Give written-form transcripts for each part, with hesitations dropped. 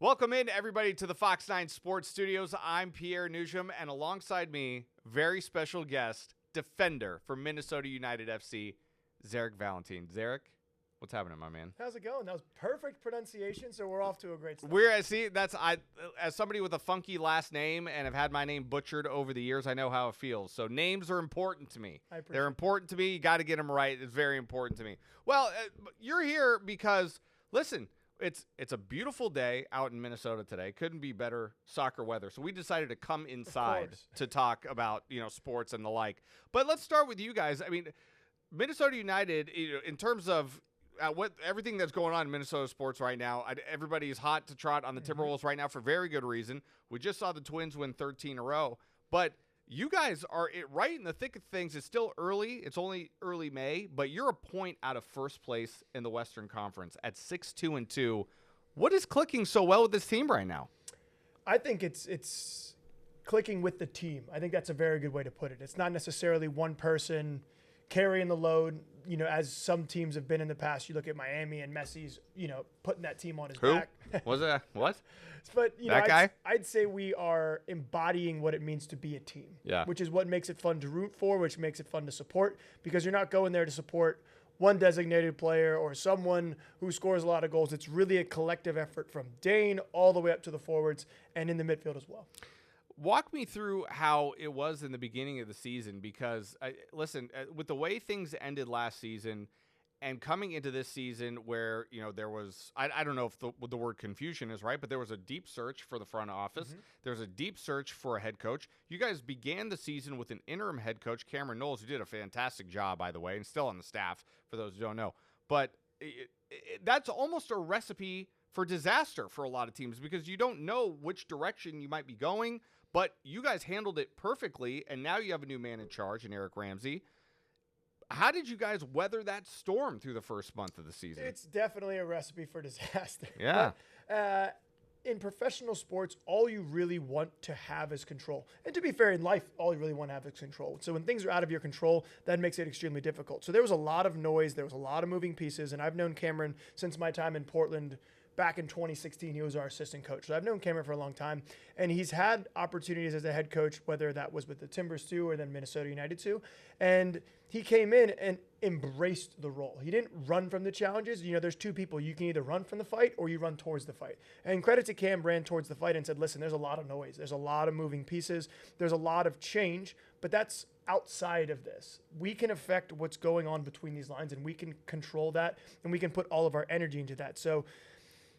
Welcome in, everybody, to the Fox 9 Sports Studios. I'm Pierre Noujaim, and alongside me, very special guest, defender for Minnesota United FC, Zarek Valentin. Zarek, what's happening, my man? How's it going? That was perfect pronunciation, so we're off to a great start. As somebody with a funky last name and have had my name butchered over the years, I know how it feels. So names are important to me. They're important to me. You got to get them right. It's very important to me. Well, you're here because, listen, It's a beautiful day out in Minnesota today. Couldn't be better soccer weather. So we decided to come inside to talk about, sports and the like. But let's start with you guys. I mean, Minnesota United, in terms of everything that's going on in Minnesota sports right now, everybody is hot to trot on the Timberwolves right now for very good reason. We just saw the Twins win 13 in a row. But you guys are right in the thick of things. It's still early. It's only early May, but you're a point out of first place in the Western Conference at 6-2-2. What is clicking so well with this team right now? I think it's clicking with the team. I think that's a very good way to put it. It's not necessarily one person carrying the load, as some teams have been in the past. You look at Miami and Messi's, putting that team on his back. Was it? What? But, that guy? I'd say we are embodying what it means to be a team, which is what makes it fun to root for, which makes it fun to support, because you're not going there to support one designated player or someone who scores a lot of goals. It's really a collective effort from Dane all the way up to the forwards and in the midfield as well. Walk me through how it was in the beginning of the season, because, listen, with the way things ended last season and coming into this season where, there was, I don't know if the word confusion is right, but there was a deep search for the front office. Mm-hmm. There was a deep search for a head coach. You guys began the season with an interim head coach, Cameron Knowles, who did a fantastic job, by the way, and still on the staff, for those who don't know. But that's almost a recipe for disaster for a lot of teams, because you don't know which direction you might be going. But you guys handled it perfectly, and now you have a new man in charge in Eric Ramsey. How did you guys weather that storm through the first month of the season? It's definitely a recipe for disaster. Yeah. But, in professional sports, all you really want to have is control. And to be fair, in life, all you really want to have is control. So when things are out of your control, that makes it extremely difficult. So there was a lot of noise. There was a lot of moving pieces. And I've known Cameron since my time in Portland. Back in 2016, he was our assistant coach. So I've known Cameron for a long time, and he's had opportunities as a head coach, whether that was with the Timbers too or then Minnesota United too. And he came in and embraced the role. He didn't run from the challenges. There's two people. You can either run from the fight or you run towards the fight. And credit to Cam, ran towards the fight and said, listen, there's a lot of noise. There's a lot of moving pieces. There's a lot of change, but that's outside of this. We can affect what's going on between these lines, and we can control that, and we can put all of our energy into that. So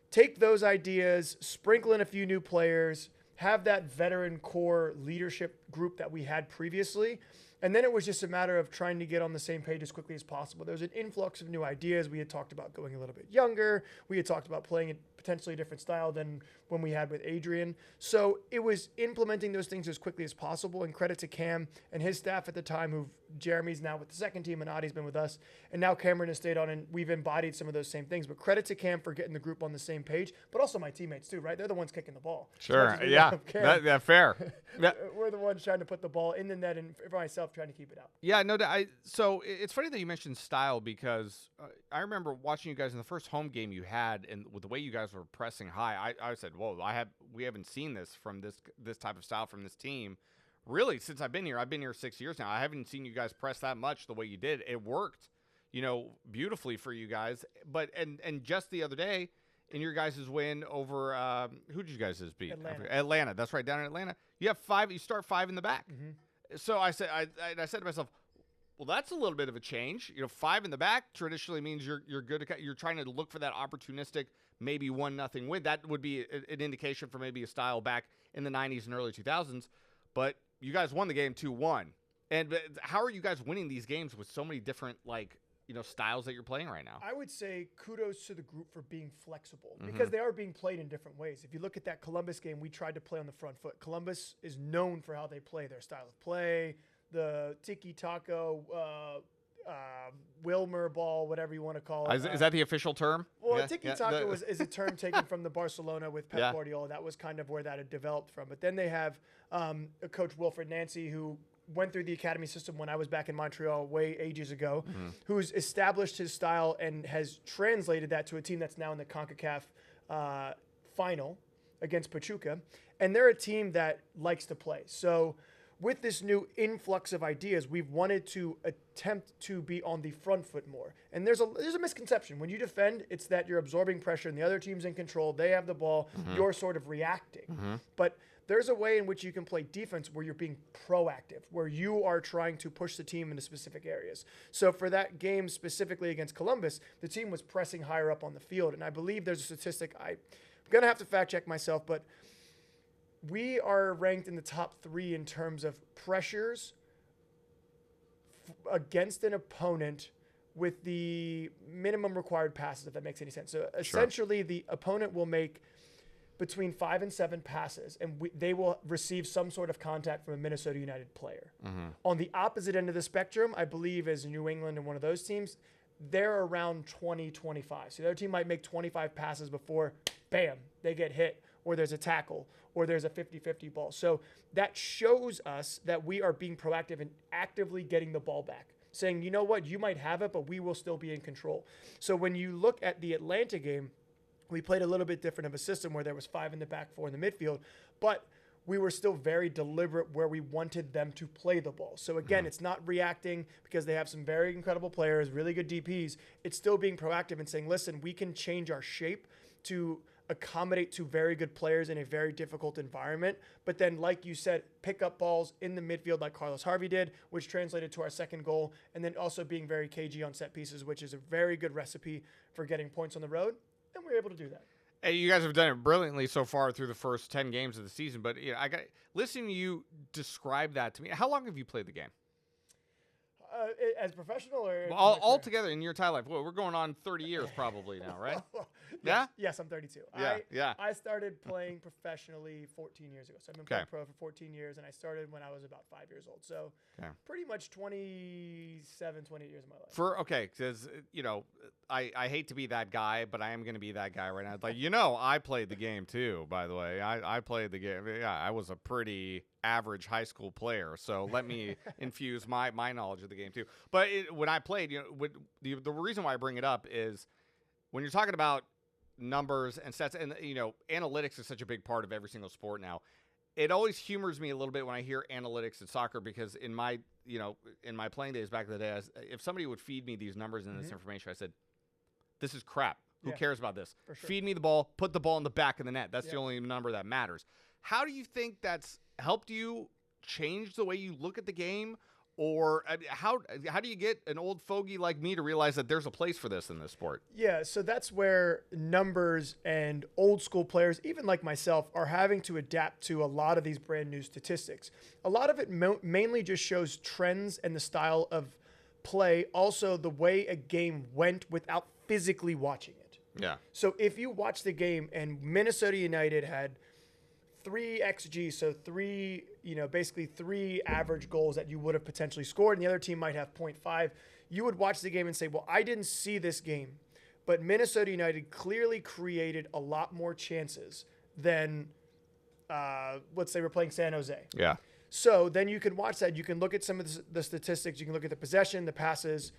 take those ideas, sprinkle in a few new players, have that veteran core leadership group that we had previously, and then it was just a matter of trying to get on the same page as quickly as possible. There was an influx of new ideas. We had talked about going a little bit younger. We had talked about playing a potentially different style than when we had with Adrian. So it was implementing those things as quickly as possible, and credit to Cam and his staff at the time, Jeremy's now with the second team and Adi's been with us, and now Cameron has stayed on, and we've embodied some of those same things. But credit to Cam for getting the group on the same page, but also my teammmates too, right? They're the ones kicking the ball. Sure, yeah, that's fair. We're the ones trying to put the ball in the net, and for myself, trying to keep it out. Yeah, no, so it's funny that you mentioned style, because I remember watching you guys in the first home game you had, and with the way you guys were pressing high, I said, whoa, we haven't seen this from this type of style from this team. Really, since I've been here 6 years now, I haven't seen you guys press that much the way you did. It worked, beautifully for you guys. But and just the other day, in your guys' win over who did you guys beat? Atlanta. That's right, down in Atlanta. You have 5. You start 5 in the back. Mm-hmm. So I said to myself, well, that's a little bit of a change. 5 in the back traditionally means you're good. You're trying to look for that opportunistic, maybe 1-0 win. That would be an indication for maybe a style back in the 90s and early 2000s. But you guys won the game 2-1. And how are you guys winning these games with so many different styles that you're playing right now? I would say kudos to the group for being flexible, because they are being played in different ways. If you look at that Columbus game, we tried to play on the front foot. Columbus is known for how they play, their style of play, the tiki-taka, Wilmer ball, whatever you want to call it. Is that the official term? Well, yeah, tiki-taka is a term taken from the Barcelona with Pep Guardiola. That was kind of where that had developed from. But then they have a coach, Wilfred Nancy, who went through the academy system when I was back in Montreal way ages ago, who's established his style and has translated that to a team that's now in the CONCACAF final. against Pachuca, and they're a team that likes to play. So with this new influx of ideas, we've wanted to attempt to be on the front foot more. And there's a misconception. When you defend, it's that you're absorbing pressure and the other team's in control. They have the ball. You're sort of reacting. But there's a way in which you can play defense where you're being proactive, where you are trying to push the team into specific areas. So for that game specifically against Columbus, the team was pressing higher up on the field. And I believe there's a statistic, I'm going to have to fact check myself, but we are ranked in the top 3 in terms of pressures against an opponent with the minimum required passes, if that makes any sense. So essentially, the opponent will make between 5 and 7 passes, and they will receive some sort of contact from a Minnesota United player. On the opposite end of the spectrum, I believe, is New England and one of those teams, they're around 20, 25. So the other team might make 25 passes before, bam, they get hit, or there's a tackle, or there's a 50-50 ball. So that shows us that we are being proactive and actively getting the ball back, saying, you know what, you might have it, but we will still be in control. So when you look at the Atlanta game, we played a little bit different of a system where there was 5 in the back, 4 in the midfield, but we were still very deliberate where we wanted them to play the ball. So again, it's not reacting because they have some very incredible players, really good DPs. It's still being proactive and saying, listen, we can change our shape to accommodate 2 very good players in a very difficult environment. But then, like you said, pick up balls in the midfield like Carlos Harvey did, which translated to our second goal. And then also being very cagey on set pieces, which is a very good recipe for getting points on the road. And we were able to do that. Hey, you guys have done it brilliantly so far through the first 10 games of the season. But I got listening to you describe that to me. How long have you played the game? As professional or all together in your entire life? Well, we're going on 30 years probably now, right? Yes, I'm 32. I started playing professionally 14 years ago. So I've been playing pro for 14 years, and I started when I was about 5 years old. So pretty much 27, 28 years of my life. Because, I hate to be that guy, but I am going to be that guy right now. It's like, I played the game too, by the way. I played the game. Yeah, I was a pretty average high school player, so let me infuse my knowledge of the game too. But when I played, the reason why I bring it up is when you're talking about numbers and stats, and analytics is such a big part of every single sport now. It always humors me a little bit when I hear analytics in soccer, because in my playing days back in the day, if somebody would feed me these numbers and this information, I said, this is crap. Who cares about this? Sure. Feed me the ball, put the ball in the back of the net. That's the only number that matters. How do you think that's helped you change the way you look at the game? Or how do you get an old fogey like me to realize that there's a place for this in this sport? Yeah, so that's where numbers and old school players, even like myself, are having to adapt to a lot of these brand new statistics. A lot of it mainly just shows trends and the style of play, also the way a game went without physically watching it. Yeah. So if you watch the game and Minnesota United had 3 XG, so basically 3 average goals that you would have potentially scored, and the other team might have 0.5, you would watch the game and say, well, I didn't see this game, but Minnesota United clearly created a lot more chances than, let's say we're playing San Jose. Yeah. So then you can watch that. You can look at some of the statistics. You can look at the possession, the passes,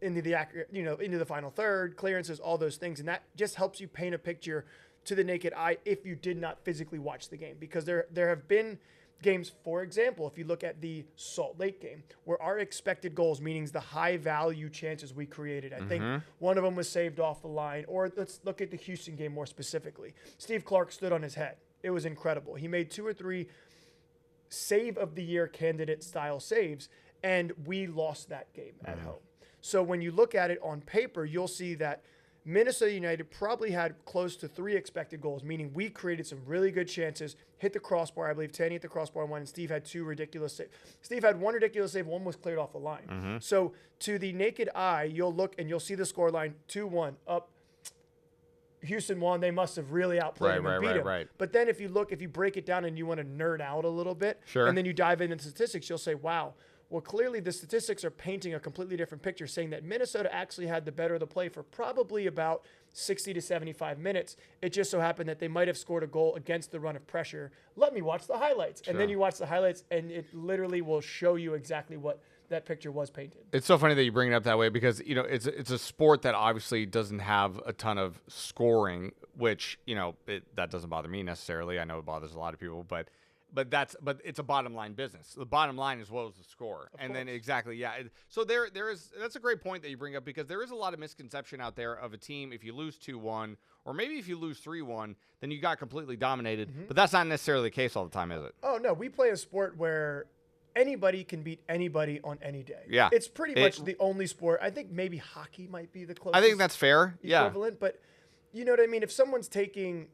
into the final third, clearances, all those things, and that just helps you paint a picture to the naked eye if you did not physically watch the game. Because there have been games, for example, if you look at the Salt Lake game, where our expected goals, meaning the high value chances we created, I think one of them was saved off the line. Or let's look at the Houston game more specifically. Steve Clark stood on his head. It was incredible. He made 2 or 3 save of the year candidate style saves, and we lost that game at home. So when you look at it on paper, you'll see that Minnesota United probably had close to 3 expected goals, meaning we created some really good chances, hit the crossbar. I believe Tanny hit the crossbar on 1, and Steve had 2 ridiculous saves. Steve had 1 ridiculous save, 1 was cleared off the line. So to the naked eye, you'll look and you'll see the scoreline 2-1 up. Houston won. They must have really outplayed him and beat him. Right. But then if you break it down and you want to nerd out a little bit, and then you dive into statistics, you'll say, wow, well, clearly the statistics are painting a completely different picture, saying that Minnesota actually had the better of the play for probably about 60 to 75 minutes. It just so happened that they might have scored a goal against the run of pressure. Let me watch the highlights. And then you watch the highlights, and it literally will show you exactly what that picture was painted. It's so funny that you bring it up that way because, it's a sport that obviously doesn't have a ton of scoring, which, that doesn't bother me necessarily. I know it bothers a lot of people, but it's a bottom line business. The bottom line is what was the score. And then exactly, yeah. So that's a great point that you bring up because there is a lot of misconception out there of a team. If you lose 2-1 or maybe if you lose 3-1, then you got completely dominated. But that's not necessarily the case all the time, is it? Oh, no. We play a sport where anybody can beat anybody on any day. Yeah. It's pretty much the only sport. I think maybe hockey might be the closest. I think that's fair. Equivalent, but you know what I mean? If someone's taking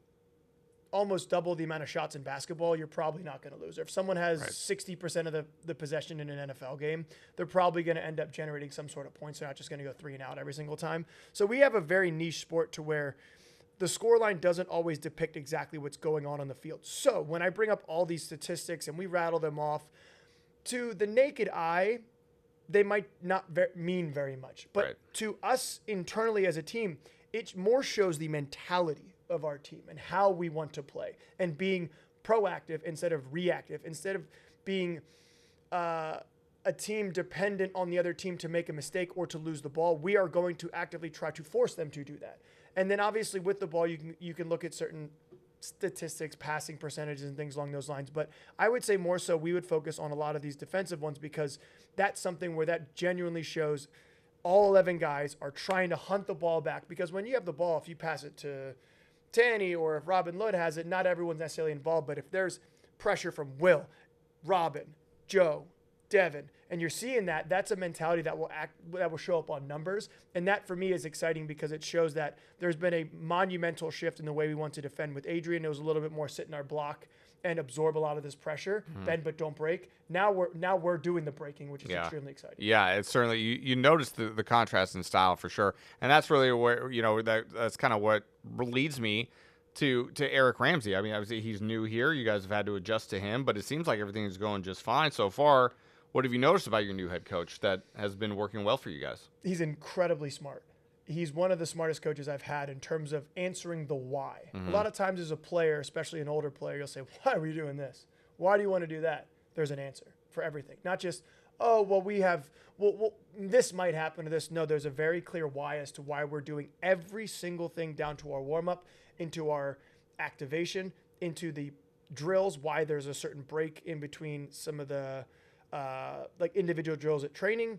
almost double the amount of shots in basketball, you're probably not going to lose. Or if someone has 60% of the possession in an NFL game, they're probably going to end up generating some sort of points. They're not just going to go 3 and out every single time. So we have a very niche sport to where the scoreline doesn't always depict exactly what's going on the field. So when I bring up all these statistics and we rattle them off, to the naked eye, they might not mean very much. But to us internally as a team, it more shows the mentality of our team and how we want to play and being proactive instead of reactive, instead of being a team dependent on the other team to make a mistake or to lose the ball. We are going to actively try to force them to do that. And then obviously with the ball, you can look at certain statistics, passing percentages and things along those lines. But I would say more so we would focus on a lot of these defensive ones because that's something where that genuinely shows all 11 guys are trying to hunt the ball back. Because when you have the ball, if you pass it to Tanny or if Robin Ludd has it, not everyone's necessarily involved. But if there's pressure from Will, Robin, Joe, Devin, and you're seeing that's a mentality that will show up on numbers. And that for me is exciting because it shows that there's been a monumental shift in the way we want to defend. With Adrian, it was a little bit more sit in our block and absorb a lot of this pressure, bend but don't break. Now we're doing the breaking, which is extremely exciting. Yeah, it's certainly you notice the contrast in style for sure, and that's really where that's kind of what leads me to Eric Ramsey. I mean, obviously he's new here. You guys have had to adjust to him, but it seems like everything is going just fine so far. What have you noticed about your new head coach that has been working well for you guys? He's incredibly smart. He's one of the smartest coaches I've had in terms of answering the why. A lot of times as a player, especially an older player, you'll say, why are we doing this? Why do you want to do that? There's an answer for everything. Not just, oh, well, this might happen to this. No, there's a very clear why as to why we're doing every single thing down to our warm-up, into our activation, into the drills, why there's a certain break in between some of the individual drills at training,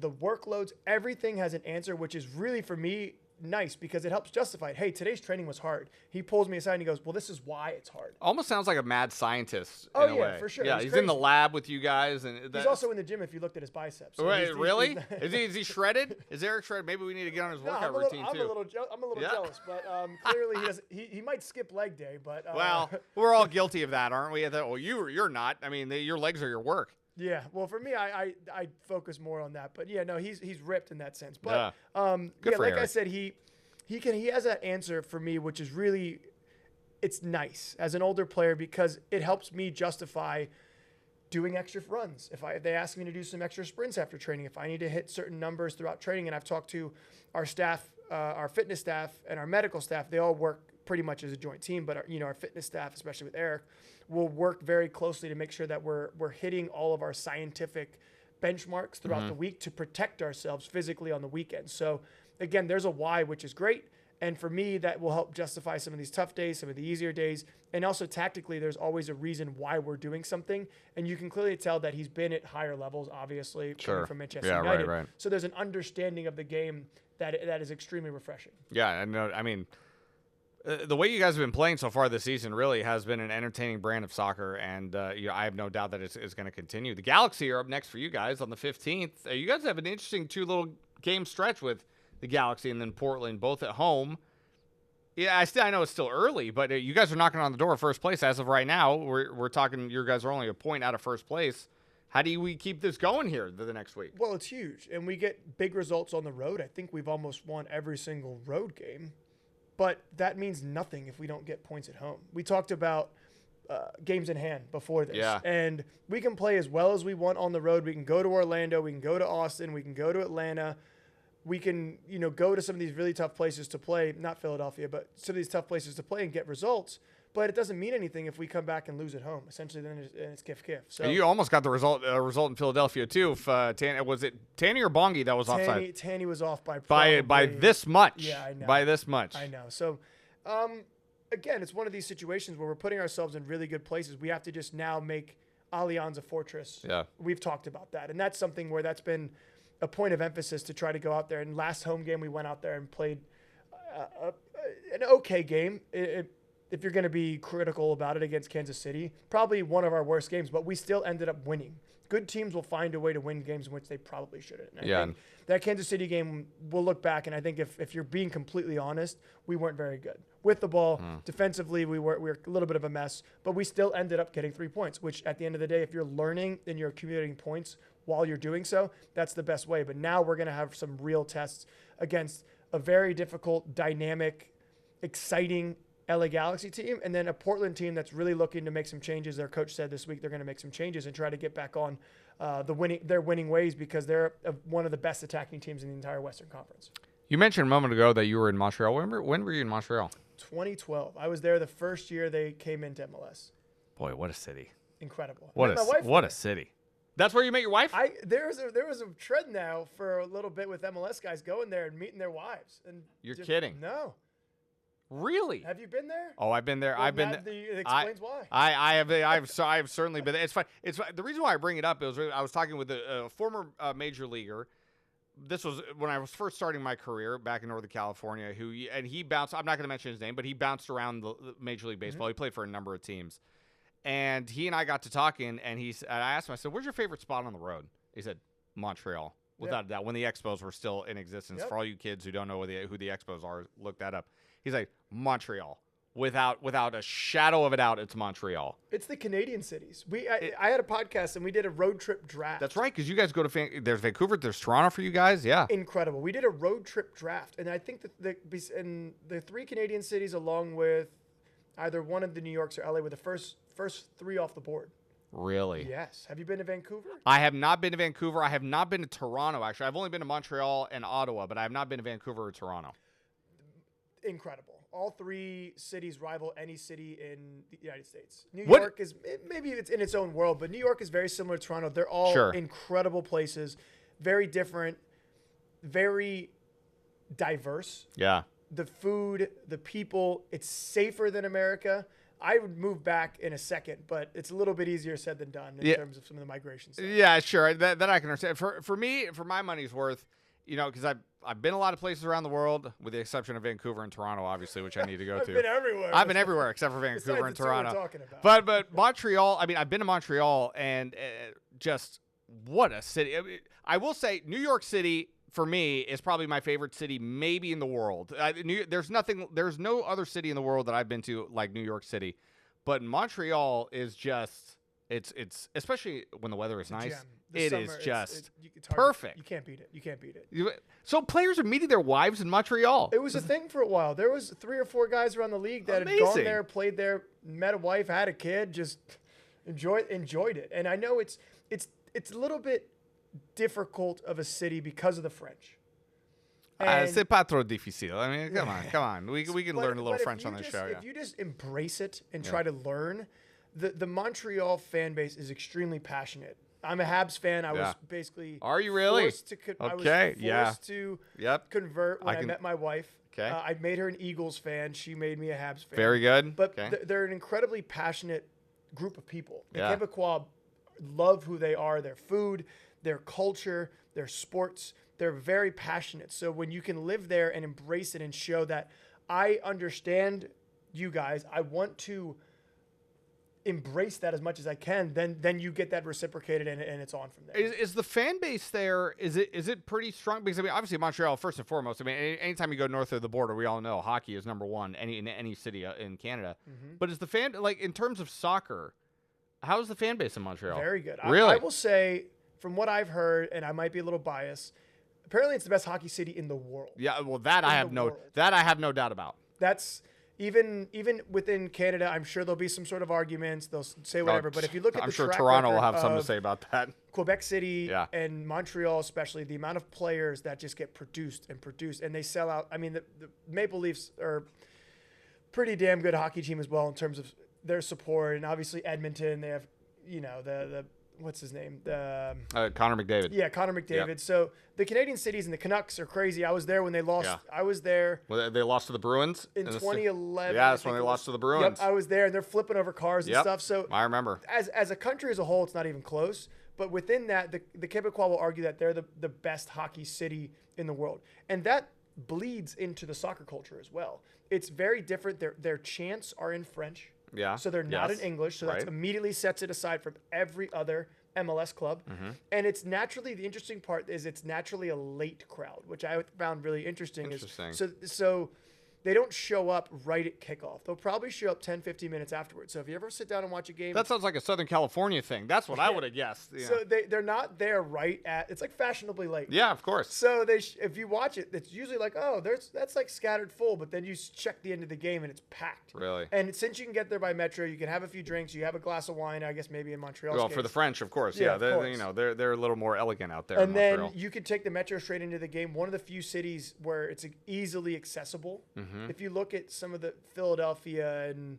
the workloads, everything has an answer, which is really, for me, nice because it helps justify it. Hey, today's training was hard. He pulls me aside and he goes, well, this is why it's hard. Almost sounds like a mad scientist in a way. For sure. Yeah, he's in the lab with you guys. And he's also in the gym if you looked at his biceps. So really? Is he shredded? Is Eric shredded? Maybe we need to get on his workout routine too. I'm a little jealous, but clearly he might skip leg day. But well, we're all guilty of that, aren't we? Well, you're not. I mean, your legs are your work. Yeah, well, for me, I focus more on that. But yeah, no, he's ripped in that sense. But Good for like Eric. I said, he has that answer for me, which is really, it's nice as an older player because it helps me justify doing extra runs. If they ask me to do some extra sprints after training, if I need to hit certain numbers throughout training, and I've talked to our staff, our fitness staff, and our medical staff, they all work pretty much as a joint team. But our fitness staff, especially with Eric, will work very closely to make sure that we're hitting all of our scientific benchmarks throughout the week to protect ourselves physically on the weekend. So again, there's a why, which is great. And for me, that will help justify some of these tough days, some of the easier days. And also tactically, there's always a reason why we're doing something. And you can clearly tell that he's been at higher levels, obviously, coming from Manchester United. Right. So there's an understanding of the game that is extremely refreshing. Yeah, I mean, the way you guys have been playing so far this season really has been an entertaining brand of soccer, and I have no doubt that it's going to continue. The Galaxy are up next for you guys on the 15th. You guys have an interesting 2 little game stretch with the Galaxy and then Portland, both at home. Yeah, I know it's still early, but you guys are knocking on the door of first place as of right now. We're talking, you guys are only a point out of first place. How do we keep this going here the next week? Well, it's huge, and we get big results on the road. I think we've almost won every single road game. But that means nothing if we don't get points at home. We talked about games in hand before this. Yeah. And we can play as well as we want on the road. We can go to Orlando. We can go to Austin. We can go to Atlanta. we can, go to some of these really tough places to play, not Philadelphia, but some of these tough places to play and get results. But it doesn't mean anything if we come back and lose at home. Essentially, then it's kif-kif. So and you almost got the result in Philadelphia too. If was it Tanny or Bongi that was offside? Tanny was off by this much. Yeah, I know. By this much. I know. So, again, it's one of these situations where we're putting ourselves in really good places. We have to just now make Allianz a fortress. Yeah. We've talked about that, and that's something where that's been a point of emphasis to try to go out there. And last home game, we went out there and played an okay game. If you're going to be critical about it, against Kansas City, probably one of our worst games, but we still ended up winning. Good teams will find a way to win games in which they probably shouldn't. And I think that Kansas City game, we'll look back, and I think if you're being completely honest, we weren't very good. With the ball, defensively, we were a little bit of a mess, but we still ended up getting 3 points, which at the end of the day, if you're learning and you're accumulating points while you're doing so, that's the best way. But now we're going to have some real tests against a very difficult, dynamic, exciting LA Galaxy team, and then a Portland team that's really looking to make some changes. Their coach said this week they're going to make some changes and try to get back on their winning ways, because they're one of the best attacking teams in the entire Western Conference. You mentioned a moment ago that you were in Montreal. When were you in Montreal? 2012. I was there the first year they came into MLS. Boy, what a city! Incredible. What a city! That's where you met your wife? There was a trend now for a little bit with MLS guys going there and meeting their wives. And you're kidding? No. Really? Have you been there? Oh, I've been there. Well, it explains why. I have certainly been there. It's fine. The reason why I bring it up is I was talking with a former major leaguer. This was when I was first starting my career back in Northern California. He bounced. I'm not going to mention his name, but he bounced around the Major League Baseball. He played for a number of teams, and he and I got to talking. And I asked him. I said, "Where's your favorite spot on the road?" He said, "Montreal." Without a doubt, when the Expos were still in existence. For all you kids who don't know who the Expos are, look that up. He's like, Montreal. Without a shadow of a doubt, it's Montreal. It's the Canadian cities. I had a podcast, and we did a road trip draft. That's right, because you guys go to there's Vancouver, there's Toronto for you guys, yeah. Incredible. We did a road trip draft, and I think that the three Canadian cities, along with either one of the New Yorks or LA, were the first three off the board. Really? Yes. Have you been to Vancouver? I have not been to Vancouver. I have not been to Toronto, actually. I've only been to Montreal and Ottawa, but I have not been to Vancouver or Toronto. Incredible. All three cities rival any city in the United States. New York is, maybe it's in its own world, but New York is very similar to Toronto. They're all incredible places, very different, very diverse. Yeah. The food, the people, it's safer than America. I would move back in a second, but it's a little bit easier said than done in terms of some of the migration stuff. Yeah, sure. That I can understand. For me, for my money's worth, because I've been a lot of places around the world, with the exception of Vancouver and Toronto, obviously, which I need to go to. I've been everywhere. I've been everywhere except for Vancouver and Toronto. But Montreal, I've been to Montreal, and just what a city. I will say New York City, for me, is probably my favorite city maybe in the world. There's no other city in the world that I've been to like New York City. But Montreal is just, it's especially when the weather is nice. It is just perfect. You can't beat it. So players are meeting their wives in Montreal. It was a thing for a while. There was 3 or 4 guys around the league that had gone there, played there, met a wife, had a kid, just enjoyed it. And I know it's a little bit difficult of a city because of the French. C'est pas trop difficile. I mean, come on. We can learn a little French on this show. If you just embrace it and try to learn, the Montreal fan base is extremely passionate. I'm a Habs fan. I was basically Are you really? Forced to convert when I met my wife. Okay. I made her an Eagles fan. She made me a Habs fan. Very good. But they're an incredibly passionate group of people. The Quebecois love who they are, their food, their culture, their sports. They're very passionate. So when you can live there and embrace it and show that I understand you guys, I want to embrace that as much as I can, then you get that reciprocated and it's on from there. Is the fan base there, is it pretty strong? Because obviously Montreal, first and foremost, anytime you go north of the border, we all know hockey is number one in any city in Canada. Mm-hmm. But is the fan, like in terms of soccer, how is the fan base in Montreal? Very good. Really? I will say, from what I've heard, and I might be a little biased, apparently it's the best hockey city in the world. Yeah, well I have no doubt about. even within Canada, I'm sure there'll be some sort of arguments. They'll say whatever. But if you look at I'm the sure track Toronto will record have something to of say about that. Quebec City Yeah. and Montreal, especially, the amount of players that just get produced, and they sell out. I mean, the Maple Leafs are pretty damn good hockey team as well in terms of their support, and obviously Edmonton, they have, the what's his name? Connor McDavid. Yeah, Connor McDavid. Yep. So the Canadian cities and the Canucks are crazy. I was there when they lost. Yeah. I was there Well, they lost to the Bruins in 2011. Yeah, I that's when think they it lost was. to the Bruins. Yep, I was there, and they're flipping over cars and Yep. stuff. So I remember. as a country as a whole, it's not even close. But within that, the Quebecois will argue that they're the best hockey city in the world, and that bleeds into the soccer culture as well. It's very different. Their chants are in French. Yeah. So they're not Yes. in English. So that Right. immediately sets it aside from every other MLS club. Mm-hmm. And it's naturally, the interesting part is it's naturally a late crowd, which I found really interesting. Interesting. So they don't show up right at kickoff. They'll probably show up 10, 15 minutes afterwards. So if you ever sit down and watch a game. That sounds like a Southern California thing. That's what I would have guessed. Yeah. So they're not there right at, it's like fashionably late. Yeah, of course. So if you watch it, it's usually like, oh, that's like scattered full, but then you check the end of the game and it's packed. Really? And since you can get there by metro, you can have a few drinks, you have a glass of wine, I guess maybe in Montreal. Well, for the French, of course. Yeah, Yeah, of they're, course. they're a little more elegant out there. And in then Montreal. you could take the metro straight into the game. One of the few cities where it's easily accessible. Mm-hmm. If you look at some of the Philadelphia and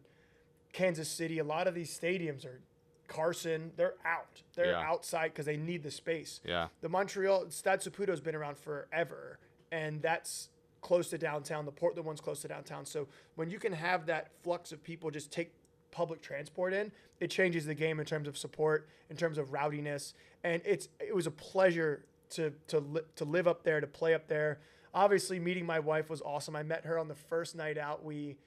Kansas City, a lot of these stadiums are Carson. They're out. They're Yeah. outside because they need the space. Yeah. The Montreal Stade Saputo has been around forever, and that's close to downtown. The Portland one's close to downtown. So when you can have that flux of people just take public transport in, it changes the game in terms of support, in terms of rowdiness, and it was a pleasure to live up there, to play up there. Obviously, meeting my wife was awesome. I met her on the first night out we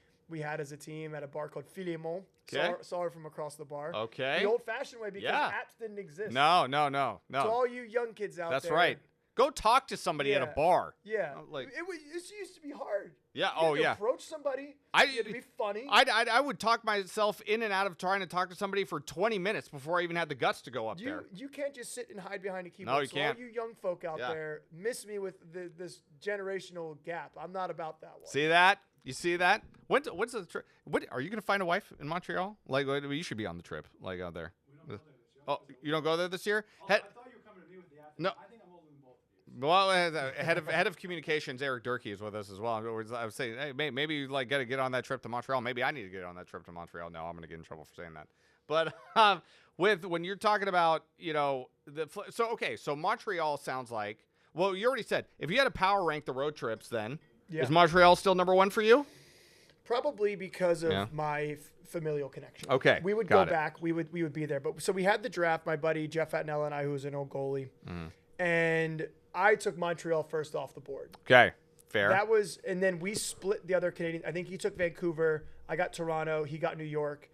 had as a team at a bar called Philemon. Okay. Saw her from across the bar. Okay. The old-fashioned way, because Yeah. apps didn't exist. No. To all you young kids out That's there. right. Go talk to somebody at a Yeah. bar. Yeah. Like- It used to be hard. Yeah. You had Oh, to yeah. approach somebody. I- You had to be funny. I would talk myself in and out of trying to talk to somebody for 20 minutes before I even had the guts to go up there. You can't just sit and hide behind a keyboard. No, you so can't. all you young folk out Yeah. there miss me with this generational gap. I'm not about that one. See that? You see that? When's the trip? What are you gonna find a wife in Montreal? Like, you should be on the trip, like out there. Oh, you don't go there this year? I thought you were coming to me with the after. No. I think I'm older than both of you. Well, head of communications, Eric Durkee, is with us as well. I was saying, hey, maybe you like gotta get on that trip to Montreal. Maybe I need to get on that trip to Montreal. No, I'm gonna get in trouble for saying that. But when you're talking about, so Montreal sounds like, well, you already said if you had to power rank the road trips, then Yeah. is Montreal still number one for you? Probably because of Yeah. my familial connection. Okay, We would got go it. back. We would be there. But so we had the draft. My buddy Jeff Atnell and I, who was an old goalie, Mm. and I took Montreal first off the board. Okay, fair. That was, and then we split the other Canadian. I think he took Vancouver. I got Toronto. He got New York,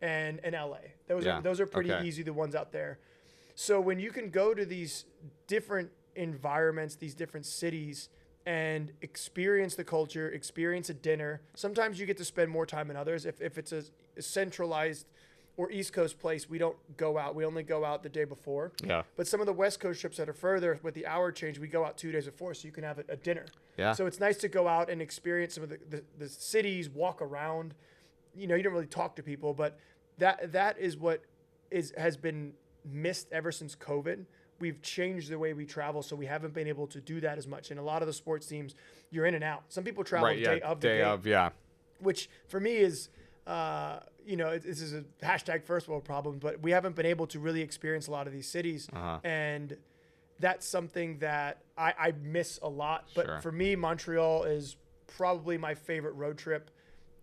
and LA. Those are pretty okay. easy. The ones out there. So when you can go to these different environments, these different cities, and experience the culture, experience a dinner. Sometimes you get to spend more time than others. If it's a centralized or East Coast place, we don't go out. We only go out the day before. Yeah. But some of the West Coast trips that are further with the hour change, we go out 2 days before, so you can have a dinner. Yeah. So it's nice to go out and experience some of the cities, walk around. You don't really talk to people, but that is what has been missed ever since COVID. We've changed the way we travel, so we haven't been able to do that as much. And a lot of the sports teams, you're in and out. Some people travel right, yeah, day of the game, yeah. which for me is, this is a hashtag first world problem, but we haven't been able to really experience a lot of these cities. Uh-huh. And that's something that I miss a lot. But Sure. for me, Montreal is probably my favorite road trip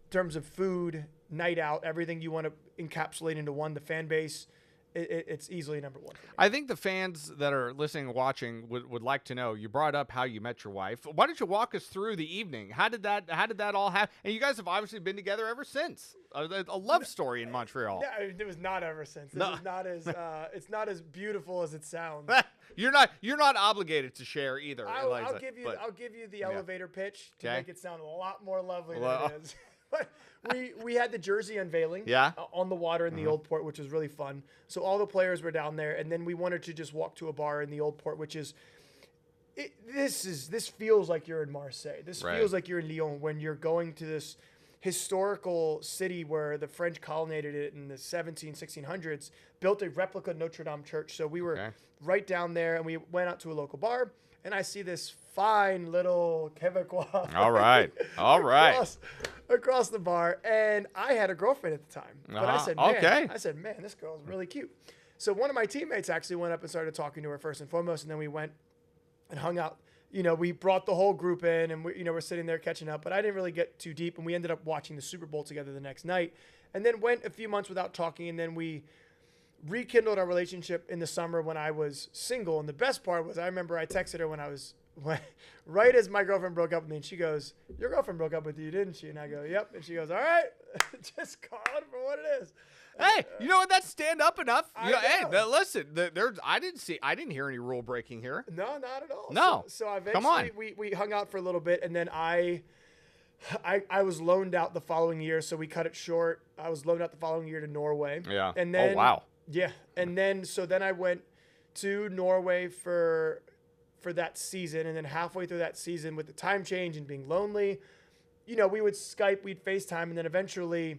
in terms of food, night out, everything you want to encapsulate into one, the fan base. It's easily number one for me. I think the fans that are listening and watching would like to know. You brought up how you met your wife. Why don't you walk us through the evening? How did that all happen? And you guys have obviously been together ever since. A love story in Montreal. No, it was not ever since. This No. is not as it's not as beautiful as it sounds. You're not obligated to share either. I'll Eliza, give you but- I'll give you the elevator pitch to Okay. make it sound a lot more lovely Well- than it is. But we had the jersey unveiling Yeah. on the water in the Old Port, which was really fun. So all the players were down there, and then we wanted to just walk to a bar in the Old Port, which is this feels like you're in Marseille. This Right. feels like you're in Lyon when you're going to this historical city where the French colonized it in the 1600s, built a replica Notre Dame church. So we were right down there, and we went out to a local bar, and I see this fine little Quebecois. All right. Across the bar, and I had a girlfriend at the time. But I said, man, this girl's really cute. So one of my teammates actually went up and started talking to her first and foremost, and then we went and hung out. We brought the whole group in, and we're sitting there catching up, but I didn't really get too deep, and we ended up watching the Super Bowl together the next night, and then went a few months without talking, and then we rekindled our relationship in the summer when I was single. And the best part was, I remember I texted her when right as my girlfriend broke up with me, and she goes, "Your girlfriend broke up with you, didn't she?" And I go, "Yep." And she goes, "All right, just call it for what it is." Hey, you know what? That's stand up enough. Hey, listen, I didn't hear any rule breaking here. No, not at all. No. So eventually we hung out for a little bit, and then I was loaned out the following year, so we cut it short. I was loaned out the following year to Norway. Yeah. And then, oh wow. Yeah, and then I went to Norway for that season, and then halfway through that season, with the time change and being lonely, we would Skype, we'd FaceTime, and then eventually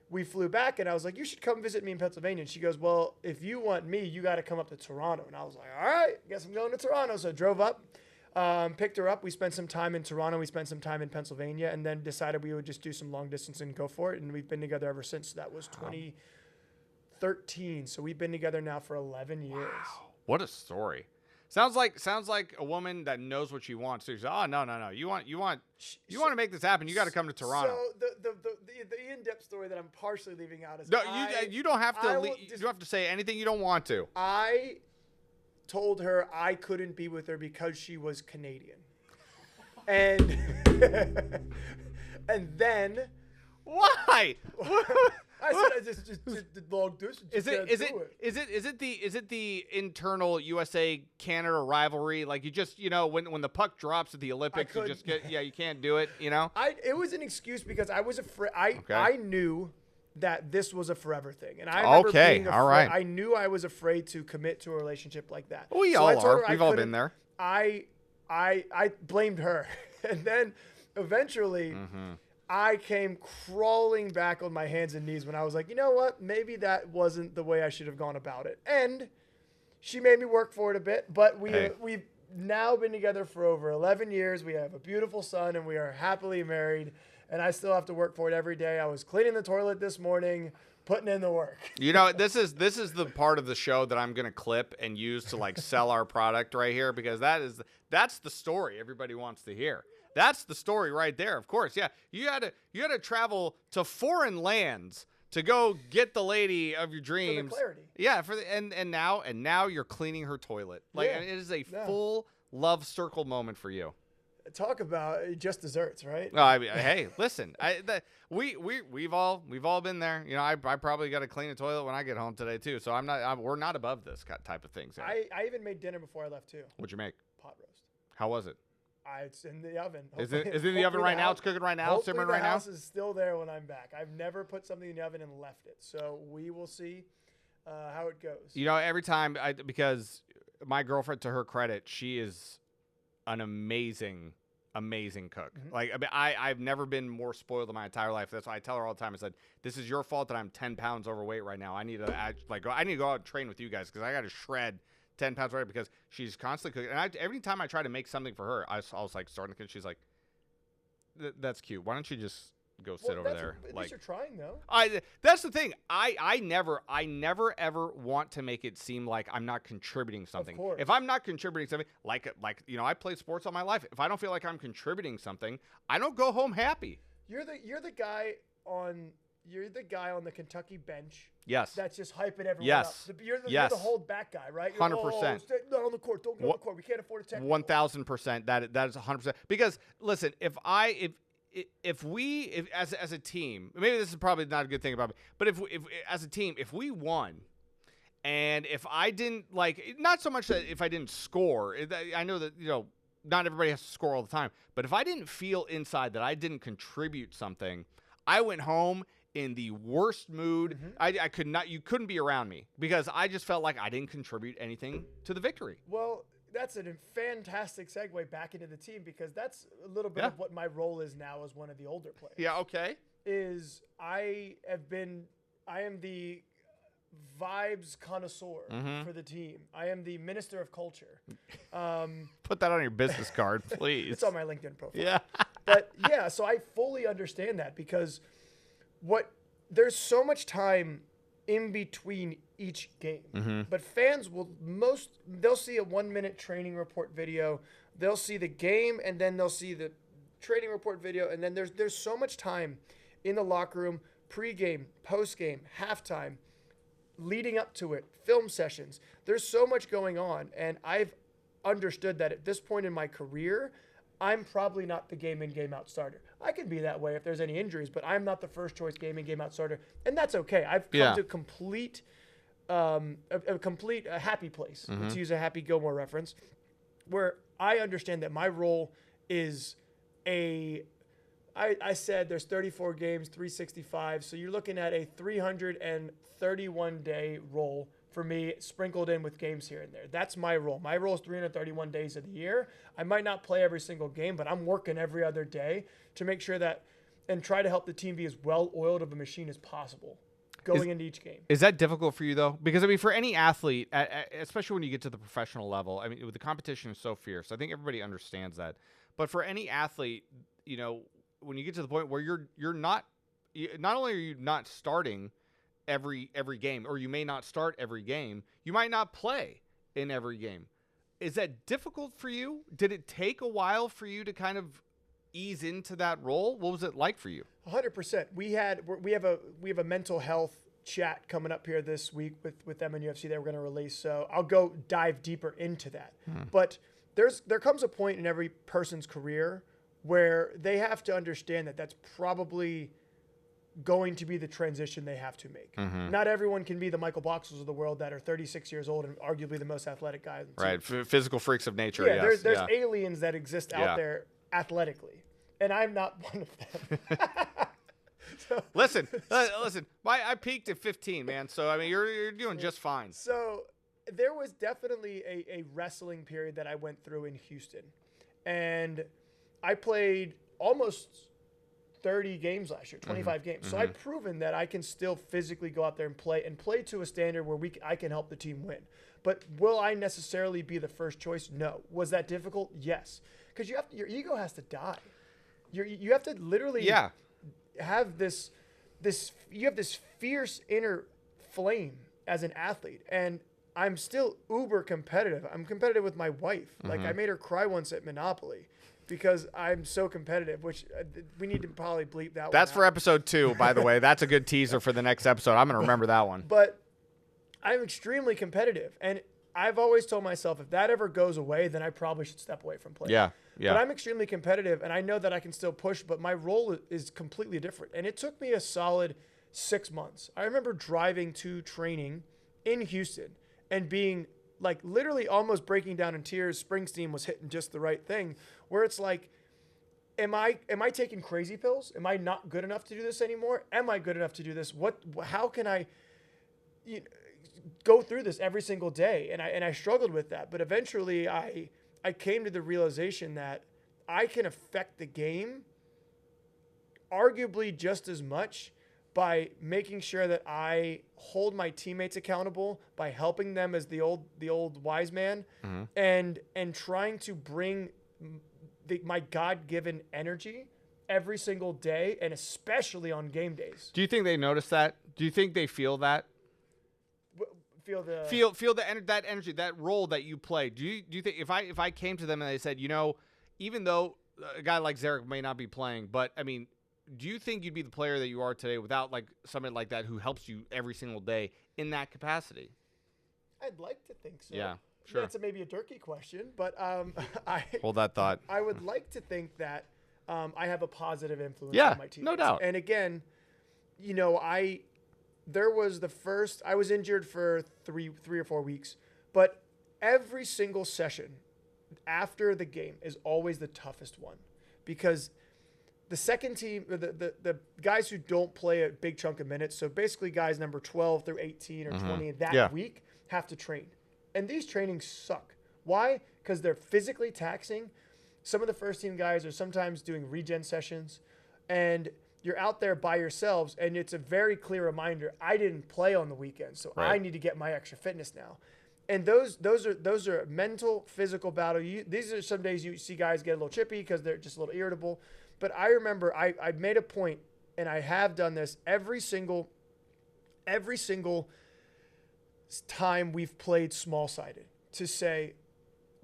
we flew back, and I was like, "You should come visit me in Pennsylvania." And she goes, "Well, if you want me, you got to come up to Toronto." And I was like, "All right, guess I'm going to Toronto." So I drove up, picked her up. We spent some time in Toronto. We spent some time in Pennsylvania, and then decided we would just do some long distance and go for it. And we've been together ever since. That was 2013. So we've been together now for 11 years. Wow. What a story. Sounds like a woman that knows what she wants. So she's like, "Oh, no. You want to make this happen. You got to come to Toronto." So the in-depth story that I'm partially leaving out is you don't have to you don't have to say anything you don't want to. I told her I couldn't be with her because she was Canadian. And and then why? I said I just long distance. Is it the internal USA Canada rivalry? Like you just when the puck drops at the Olympics, you just you can't do it. It was an excuse because I was afraid. I knew that this was a forever thing, and I remember being all right. I knew I was afraid to commit to a relationship like that. We all are. We've all been there. I blamed her, and then eventually. Mm-hmm. I came crawling back on my hands and knees when I was like, you know what? Maybe that wasn't the way I should have gone about it. And she made me work for it a bit, but we've now been together for over 11 years. We have a beautiful son, and we are happily married, and I still have to work for it every day. I was cleaning the toilet this morning, putting in the work. This is the part of the show that I'm going to clip and use to sell our product right here, because that's the story everybody wants to hear. That's the story right there. Of course, yeah. You had to travel to foreign lands to go get the lady of your dreams. For the clarity. Yeah, and now you're cleaning her toilet. It is a full love circle moment for you. Talk about just desserts, right? Hey, listen. We've all been there. I probably got to clean the toilet when I get home today too. So we're not above this type of things. I even made dinner before I left too. What'd you make? Pot roast. How was it? It's in the oven. Is it in the oven right now? It's cooking right now? Simmering right now? The house is still there when I'm back. I've never put something in the oven and left it. So we will see how it goes. Every time, because my girlfriend, to her credit, she is an amazing cook. Mm-hmm. I've never been more spoiled in my entire life. That's why I tell her all the time. I said, "This is your fault that I'm 10 pounds overweight right now. I need to go out and train with you guys because I got to shred 10 pounds right," because she's constantly cooking. And every time I try to make something for her, I was starting to cook. She's like, "That's cute. Why don't you just go sit over there?" At least you're trying though. That's the thing. I never ever want to make it seem like I'm not contributing something. Of course. If I'm not contributing something, I played sports all my life. If I don't feel like I'm contributing something, I don't go home happy. You're the guy on the Kentucky bench. Yes. That's just hyping everyone yes. up. You're the hold back guy, right? 100%. Stay on the court. Don't get on the court. We can't afford a technical. 1,000%. That is 100%. Because listen, if we as a team, maybe this is probably not a good thing about me, but if as a team, if we won, and if I didn't not so much that if I didn't score, I know that not everybody has to score all the time, but if I didn't feel inside that I didn't contribute something, I went home in the worst mood. Mm-hmm. You couldn't be around me because I just felt like I didn't contribute anything to the victory. Well, that's a fantastic segue back into the team because that's a little bit of what my role is now as one of the older players. Yeah, okay. is I am the vibes connoisseur for the team. I am the minister of culture. Put that on your business card, please. It's on my LinkedIn profile. Yeah. But yeah, so I fully understand that because there's so much time in between each game. But fans they'll see a 1-minute training report video, they'll see the game, and then they'll see the training report video, and then there's so much time in the locker room, pregame, postgame, halftime, leading up to it, film sessions. There's so much going on, and I've understood that at this point in my career, I'm probably not the game in, game out starter. I can be that way if there's any injuries, but I'm not the first choice game in, game out starter, and that's okay. I've come to a happy place, to use a Happy Gilmore reference, where I understand that my role is I said there's 34 games, 365, so you're looking at a 331-day role for me, sprinkled in with games here and there. That's my role. My role is 331 days of the year. I might not play every single game, but I'm working every other day to make sure that and try to help the team be as well-oiled of a machine as possible going into each game. Is that difficult for you, though? Because, I mean, for any athlete, especially when you get to the professional level, I mean, the competition is so fierce. I think everybody understands that. But for any athlete, you know, when you get to the point where you're not only are you not starting every game, or you may not start every game, you might not play in every game. Is that difficult for you? Did it take a while for you to kind of ease into that role? What was it like for you? 100%. We have a mental health chat coming up here this week with them and UFC that we're going to release. So I'll go dive deeper into that. But there comes a point in every person's career where they have to understand that that's probably going to be the transition they have to make. Not everyone can be the Michael Boxels of the world that are 36 years old and arguably the most athletic guy. Right, physical freaks of nature. Yeah, yes. there's aliens that exist out there athletically, and I'm not one of them. Listen. I peaked at 15, man. So I mean, you're doing just fine. So there was definitely a wrestling period that I went through in Houston, and I played almost 30 games last year, 25 games. So I've proven that I can still physically go out there and play to a standard where I can help the team win. But will I necessarily be the first choice? No. Was that difficult? Yes. Because your ego has to die. You have to literally have this fierce inner flame as an athlete. And I'm still uber competitive. I'm competitive with my wife. Like, I made her cry once at Monopoly because I'm so competitive, which we need to probably bleep that one. That's for episode 2, by the way. That's a good teaser for the next episode. I'm going to remember that one. But I'm extremely competitive. And I've always told myself, if that ever goes away, then I probably should step away from playing. Yeah. But I'm extremely competitive, and I know that I can still push, but my role is completely different. And it took me a solid 6 months. I remember driving to training in Houston and being like literally almost breaking down in tears. Springsteen was hitting just the right thing, where it's like, am I taking crazy pills? Am I not good enough to do this anymore? Am I good enough to do this? How can I go through this every single day? And I struggled with that, but eventually I came to the realization that I can affect the game arguably just as much by making sure that I hold my teammates accountable, by helping them as the old wise man, and trying to bring my God-given energy every single day, and especially on game days. Do you think they notice that? Do you think they feel that? Feel that energy, that role that you play. Do you think if I came to them and they said, you know, even though a guy like Zarek may not be playing, but I mean, do you think you'd be the player that you are today without like somebody like that who helps you every single day in that capacity? I'd like to think so. Yeah, sure. That's maybe a Durkee question, but Hold that thought. I would like to think that I have a positive influence on my teammates. No doubt. And again, you know, I was injured for three or 4 weeks, but every single session after the game is always the toughest one, because the second team, the guys who don't play a big chunk of minutes, so basically guys number 12 through 18 or 20 that week have to train. And these trainings suck. Why? Because they're physically taxing. Some of the first team guys are sometimes doing regen sessions, and you're out there by yourselves, and it's a very clear reminder, I didn't play on the weekend, so I need to get my extra fitness now. And those are mental, physical battle. These are some days you see guys get a little chippy because they're just a little irritable. But I remember I made a point, and I have done this every single time we've played small-sided, to say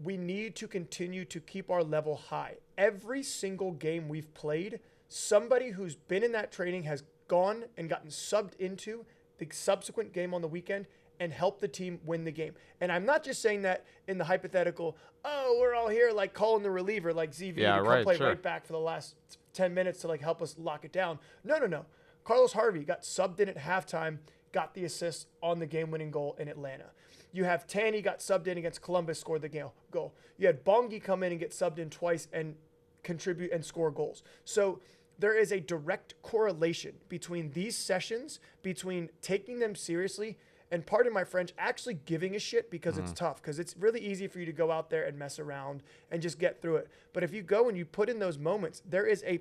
we need to continue to keep our level high. Every single game we've played, somebody who's been in that training has gone and gotten subbed into the subsequent game on the weekend and help the team win the game. And I'm not just saying that in the hypothetical, oh, we're all here like calling the reliever like ZV to come play right back for the last 10 minutes to like help us lock it down. No. Carlos Harvey got subbed in at halftime, got the assist on the game-winning goal in Atlanta. You have Tanny got subbed in against Columbus, scored the goal. You had Bongi come in and get subbed in twice and contribute and score goals. So there is a direct correlation between these sessions, between taking them seriously and, pardon my French, actually giving a shit, because it's tough, because it's really easy for you to go out there and mess around and just get through it. But if you go and you put in those moments, there is a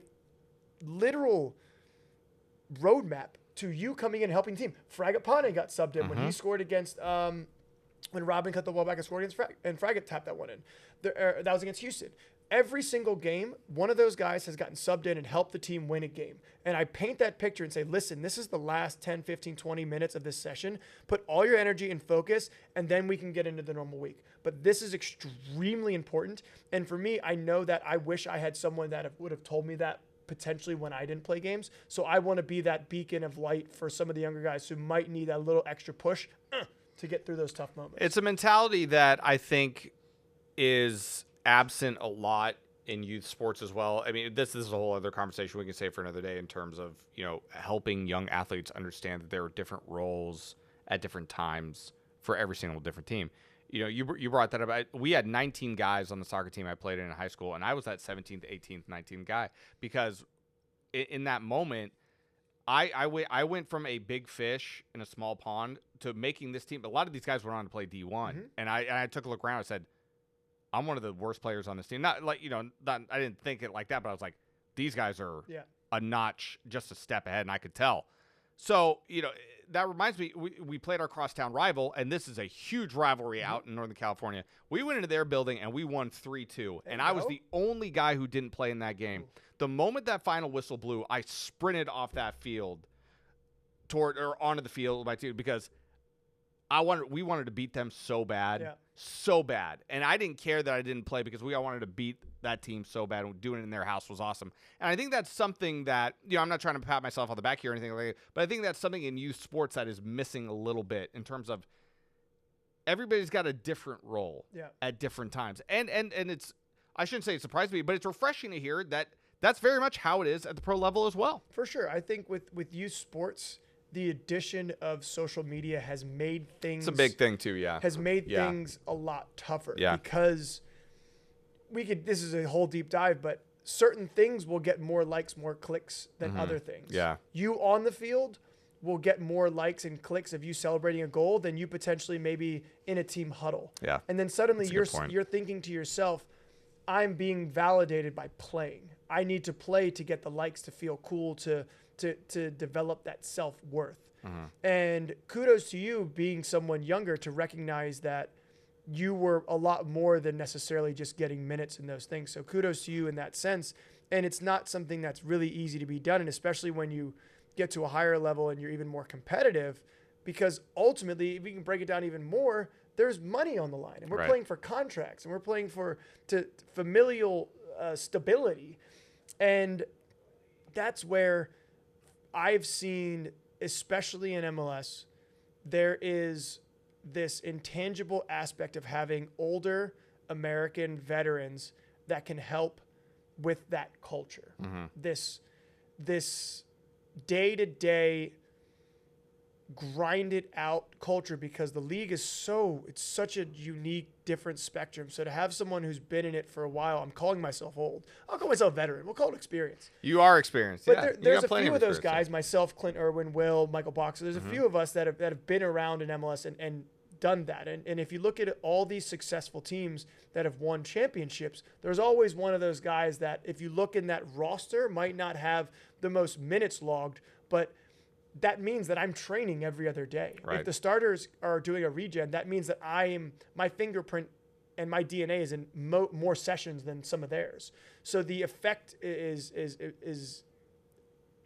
literal roadmap to you coming in and helping the team. Fragapane got subbed in when he scored against when Robin cut the ball back and scored against and Fragat tapped that one in. That was against Houston. Every single game, one of those guys has gotten subbed in and helped the team win a game. And I paint that picture and say, listen, this is the last 10, 15, 20 minutes of this session. Put all your energy and focus, and then we can get into the normal week. But this is extremely important. And for me, I know that I wish I had someone that would have told me that potentially when I didn't play games. So I want to be that beacon of light for some of the younger guys who might need that little extra push to get through those tough moments. It's a mentality that I think is absent a lot in youth sports as well. I mean, this is a whole other conversation we can say for another day in terms of, helping young athletes understand that there are different roles at different times for every single different team. You brought that up. We had 19 guys on the soccer team I played in high school, and I was that 17th, 18th, 19th guy, because in that moment, I went from a big fish in a small pond to making this team. A lot of these guys went on to play D1, and I took a look around. I said, I'm one of the worst players on this team. Not like, I didn't think it like that, but I was like, these guys are a notch, just a step ahead, and I could tell. So, that reminds me, we played our crosstown rival, and this is a huge rivalry out in Northern California. We went into their building, and we won 3-2, and I was the only guy who didn't play in that game. The moment that final whistle blew, I sprinted off that field onto the field with my team, because we wanted to beat them so bad. So bad. And I didn't care that I didn't play, because we all wanted to beat that team so bad, and doing it in their house was awesome. And I think that's something that, I'm not trying to pat myself on the back here or anything like that, but I think that's something in youth sports that is missing a little bit, in terms of everybody's got a different role at different times. And it's, I shouldn't say it surprised me, but it's refreshing to hear that that's very much how it is at the pro level as well. For sure. I think with youth sports, the addition of social media has made things... It's a big thing too, has made things a lot tougher. Yeah. Because this is a whole deep dive, but certain things will get more likes, more clicks than other things. Yeah. You on the field will get more likes and clicks of you celebrating a goal than you potentially maybe in a team huddle. Yeah. And then suddenly you're thinking to yourself, I'm being validated by playing. I need to play to get the likes, to feel cool, to develop that self-worth. And kudos to you being someone younger to recognize that you were a lot more than necessarily just getting minutes in those things. So kudos to you in that sense. And it's not something that's really easy to be done, and especially when you get to a higher level and you're even more competitive, because ultimately, if we can break it down even more, there's money on the line, and we're playing for contracts, and we're playing for familial stability. And that's where I've seen, especially in MLS, there is this intangible aspect of having older American veterans that can help with that culture. This day-to-day grind it out culture, because the league is it's such a unique, different spectrum. So to have someone who's been in it for a while, I'm calling myself old. I'll call myself veteran. We'll call it experience. You are experienced. But there's a few of those guys, myself, Clint Irwin, Will, Michael Boxer. There's a few of us that have been around in MLS and done that. And if you look at all these successful teams that have won championships, there's always one of those guys that, if you look in that roster, might not have the most minutes logged, but that means that I'm training every other day. Right. If the starters are doing a regen, that means that my fingerprint and my DNA is in more sessions than some of theirs. So the effect is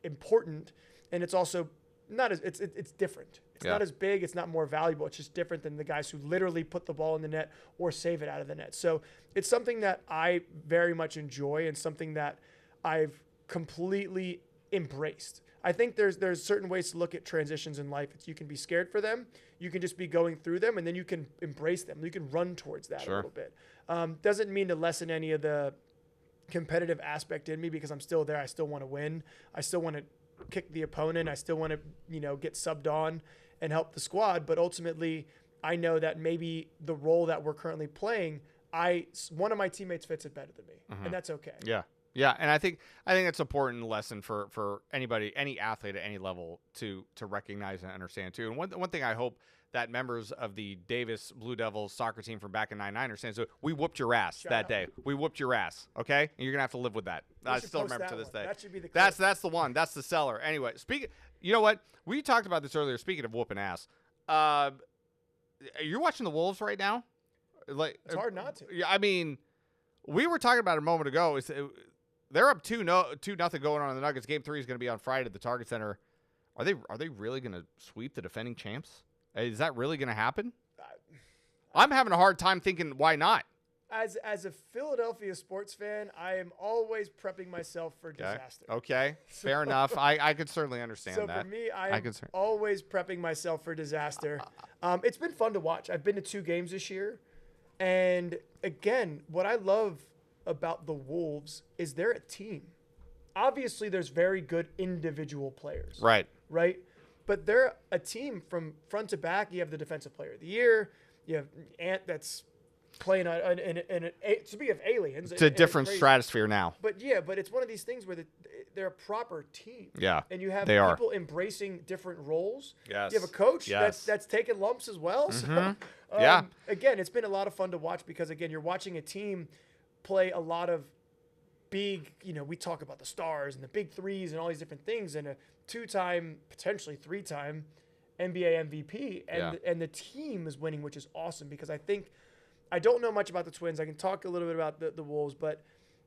important, and it's also not as it's different. It's not as big. It's not more valuable. It's just different than the guys who literally put the ball in the net or save it out of the net. So it's something that I very much enjoy and something that I've completely embraced. I think there's certain ways to look at transitions in life. You can be scared for them. You can just be going through them, and then you can embrace them. You can run towards that a little bit. Doesn't mean to lessen any of the competitive aspect in me, because I'm still there. I still want to win. I still want to kick the opponent. I still want to, get subbed on and help the squad. But ultimately, I know that maybe the role that we're currently playing, one of my teammates fits it better than me, and that's okay. Yeah. Yeah, and I think it's an important lesson for anybody, any athlete at any level to recognize and understand too. And one thing I hope that members of the Davis Blue Devils soccer team from back in '99 understand, so we whooped your ass that day. We whooped your ass, okay? And you're gonna have to live with that. I still remember to this day. That should be the clip. That's the one. That's the seller. Anyway, you know what? We talked about this earlier. Speaking of whooping ass, you're watching the Wolves right now. Like, it's hard not to. Yeah, I mean, we were talking about it a moment ago. They're up 2-0 going on in the Nuggets. Game 3 is going to be on Friday at the Target Center. Are they really going to sweep the defending champs? Is that really going to happen? I'm having a hard time thinking why not. As a Philadelphia sports fan, I am always prepping myself for disaster. Okay. Fair enough. I could certainly understand that. So for me, I'm always prepping myself for disaster. It's been fun to watch. I've been to 2 games this year. And again, what I love about the Wolves is they're a team. Obviously, there's very good individual players. Right? But they're a team from front to back. You have the Defensive Player of the Year. You have Ant that's playing speaking of aliens. It's a different stratosphere now. But it's one of these things where they're a proper team. Yeah, and you have people embracing different roles. Yes. You have a coach that's taking lumps as well. Mm-hmm. So, again, it's been a lot of fun to watch because, again, you're watching a team play a lot of big, we talk about the stars and the big threes and all these different things, and a 2-time, potentially 3-time NBA MVP, and the team is winning, which is awesome because I don't know much about the Twins. I can talk a little bit about the Wolves, but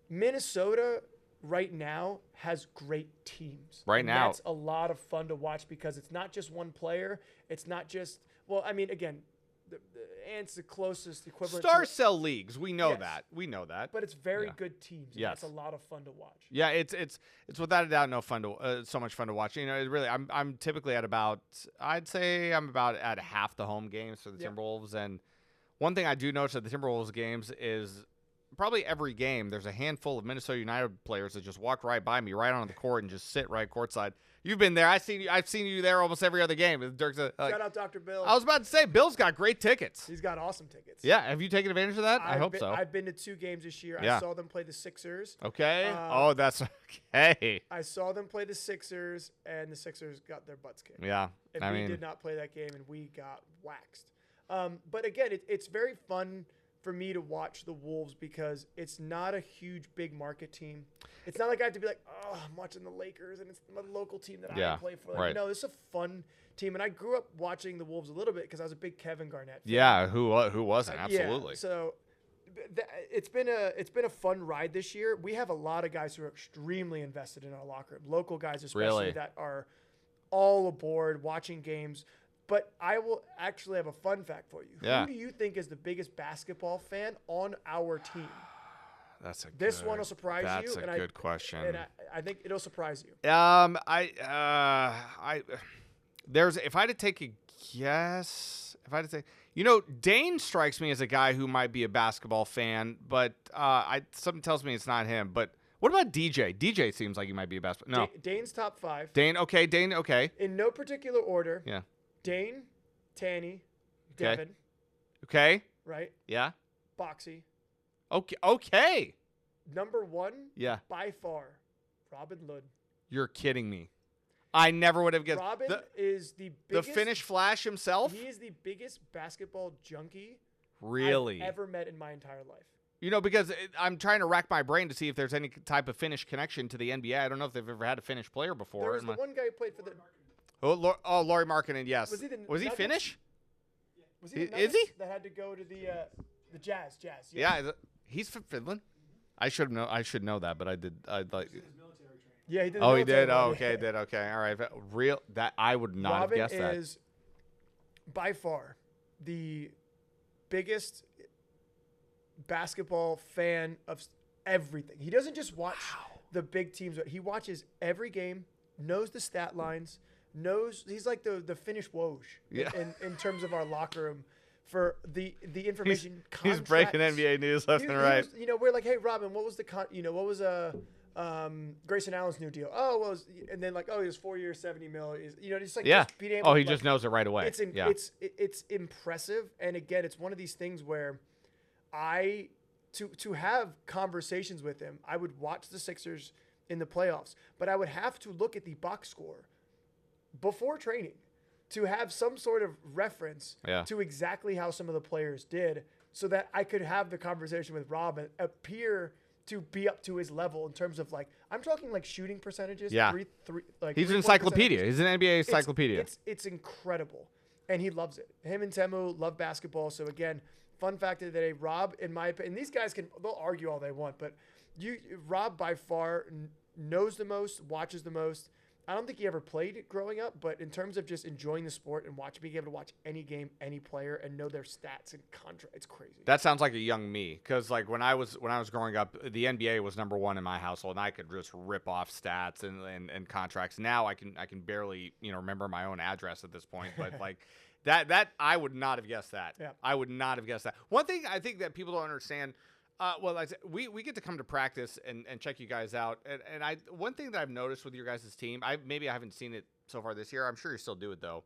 Minnesota right now has great teams. That's a lot of fun to watch because it's not just one player. It's not just, again, the Ants the closest equivalent. Star cell leagues, we know that. We know that. But it's very good teams. Yes, it's a lot of fun to watch. Yeah, it's without a doubt so much fun to watch. I'm typically at about, I'd say I'm about at half the home games for the Timberwolves, and one thing I do notice at the Timberwolves games is probably every game there's a handful of Minnesota United players that just walk right by me, right onto the court, and just sit right courtside. You've been there. I've seen you there almost every other game. Dirk's shout out Dr. Bill. I was about to say, Bill's got great tickets. He's got awesome tickets. Yeah. Have you taken advantage of that? I hope so. I've been to 2 games this year. Yeah. I saw them play the Sixers. Okay. That's okay. I saw them play the Sixers, and the Sixers got their butts kicked. Yeah. And we did not play that game, and we got waxed. But again, it's very fun for me to watch the Wolves because it's not a huge, big market team. It's not like I have to be like, I'm watching the Lakers and it's my local team that I play for. No, it's a fun team. And I grew up watching the Wolves a little bit because I was a big Kevin Garnett fan. Yeah, who wasn't? Absolutely. Yeah, so it's been a fun ride this year. We have a lot of guys who are extremely invested in our locker room. Local guys especially that are all aboard watching games. But I will actually have a fun fact for you. Yeah. Who do you think is the biggest basketball fan on our team? This one will surprise you. That's a good question. And I think it'll surprise you. If I had to take a guess, Dane strikes me as a guy who might be a basketball fan, but something tells me it's not him. But what about DJ? DJ seems like he might be a basketball. No. Dane's top 5. Dane, okay. In no particular order. Yeah. Dane, Tanny, Devin. Okay. Right? Yeah. Boxy. Okay. Number 1. Yeah. By far, Robin Lund. You're kidding me. I never would have guessed. Robin is the The biggest. Finnish Flash himself? He is the biggest basketball junkie Really? I've ever met in my entire life. You know, because I'm trying to rack my brain to see if there's any type of Finnish connection to the NBA. I don't know if they've ever had a Finnish player before. There was the one guy who played for the. Laurie Markkinen, yes. Was he Was he Nuggets? Finnish? Was he the Is he? Nuggets that had to go to the Jazz? Yeah, he's from Finland. I should know that, but I did. I like. His military training. Yeah, he did. Oh, he military did. Oh, one. okay, did. Okay, all right. Real that I would not Robin have guessed that. is by far the biggest basketball fan of everything. He doesn't just watch the big teams. He watches every game, knows the stat lines, knows he's like the Finnish Woj Yeah. in terms of our locker room for the information. He's breaking contracts. NBA news left He and was- right. we're like, hey, Robin, what was what was Grayson Allen's new deal? Oh, well, and then like, oh, he was 4 years, 70 mil. Just like Yeah. just being able Oh, to, he just knows it right away. It's impressive, and again, it's one of these things where to have conversations with him, I would watch the Sixers in the playoffs, but I would have to look at the box score before training to have some sort of reference to exactly how some of the players did, so that I could have the conversation with Rob and appear to be up to his level in terms of, like, I'm talking like shooting percentages. Yeah. He's an He's an encyclopedia. He's an NBA encyclopedia. It's incredible, and he loves it. Him and Temu love basketball. So again, fun fact of the day: Rob, in my opinion, and these guys they'll argue all they want, but Rob by far knows the most, watches the most. I don't think he ever played it growing up, but in terms of just enjoying the sport and being able to watch any game, any player, and know their stats and contract, it's crazy. That sounds like a young me, because like when I was growing up, the NBA was number one in my household, and I could just rip off stats and contracts. Now I can barely remember my own address at this point, but like that I would not have guessed that. Yeah. I would not have guessed that. One thing I think that people don't understand. Well, like I said, we get to come to practice and check you guys out, and one thing that I've noticed with your guys' team, I haven't seen it so far this year. I'm sure you still do it though.